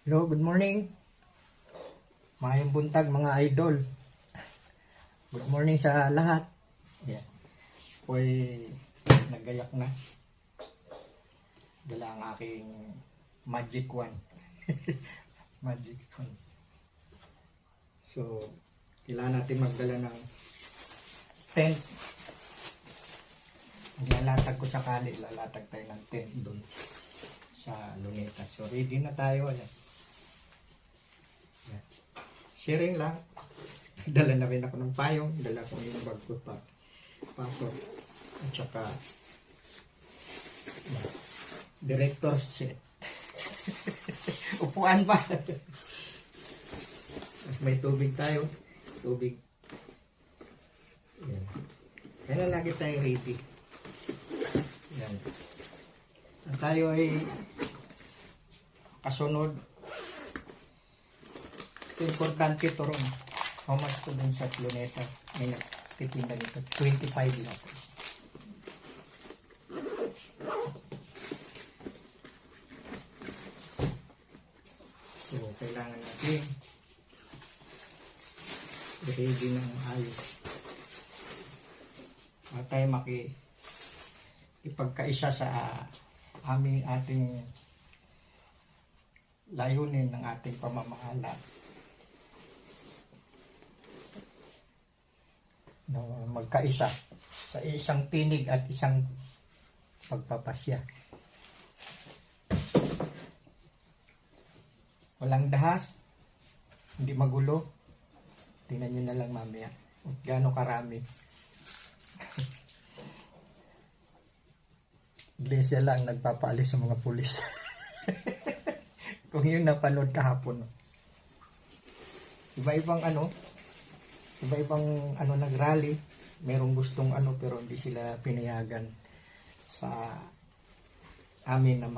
Hello, good morning. Mayong buntag mga idol. Good morning sa lahat. Yeah. Ako'y nagayak na. Dala ang aking magic wand. Magic wand. So, kailangan natin magdala ng tent. Lalatag ko sakali, lalatag tayo ng tent doon sa Luneta. So, ready na tayo. Ayan. Yeah. Sharing lang. Dala na rin ako ng payong. Dala ko yung bag ko pa. Pasok. At saka director's seat. Upuan pa. At may tubig tayo. Tubig. Yan. Kaya lagi tayo ready. Yan. At tayo ay kasunod. Importante ito rin. How much ko dun sa Luneta? May nagtitinda nito. 25 lang. So, kailangan natin ready ng ayos. At tayo ipagkaisa sa ating layunin ng ating pamamahala. Na magkaisa sa isang tinig at isang pagpapasya. Walang dahas, hindi magulo. Tingnan nyo na lang mamaya at gaano karami. Iglesia lang nagpapaalis sa mga pulis. Kung yun napanood kahapon. Iba-ibang nag-rally, merong gustong pero hindi sila pinayagan sa amin na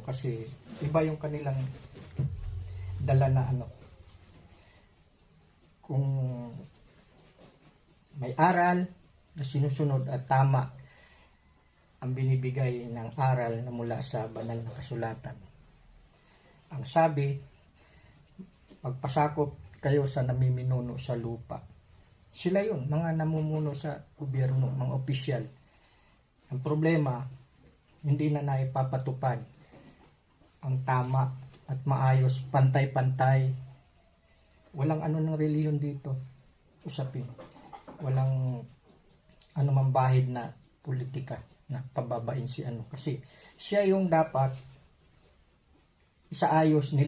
kasi iba yung kanilang dala na kung may aral na sinusunod at tama ang binibigay ng aral na mula sa banal na kasulatan. Ang sabi, magpasakop kayo sa namiminuno sa lupa. Sila yun, mga namumuno sa gobyerno, mga opisyal. Ang problema, hindi na naipapatupad ang tama at maayos, pantay-pantay. Walang ng reliyon dito, usapin. Walang mang bahid na politika na pababain si kasi siya yung dapat isaayos nila.